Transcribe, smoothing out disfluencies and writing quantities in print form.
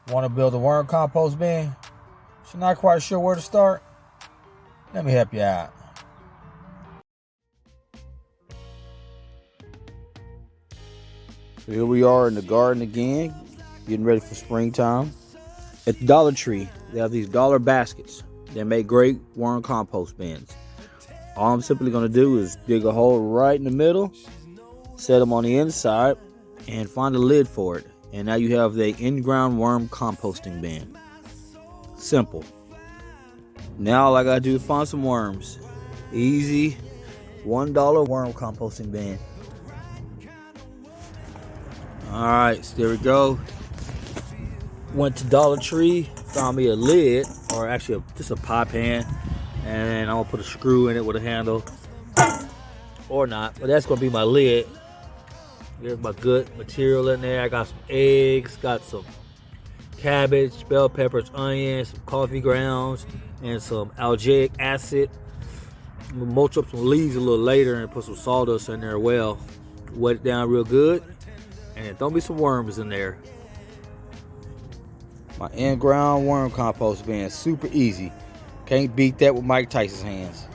Want to build a worm compost bin? If you're not quite sure where to start, let me help you out. So here we are in the garden again, getting ready for springtime. At the Dollar Tree, they have these dollar baskets that make great worm compost bins. All I'm simply going to do is dig a hole right in the middle, set them on the inside, and find a lid for it. And now you have the in-ground worm composting bin. Simple. Now all I gotta do is find some worms. Easy, $1 worm composting bin. Alright, so there we go. Went to Dollar Tree, found me a lid, or actually just a pie pan. And I'm gonna put a screw in it with a handle. Or not, but that's gonna be my lid. There's my good material in there. I got some eggs, got some cabbage, bell peppers, onions, some coffee grounds, and some algaic acid. I'm gonna mulch up some leaves a little later and put some sawdust in there well. Wet it down real good, and then throw me some worms in there. My in-ground worm compost bin, super easy. Can't beat that with Mike Tyson's hands.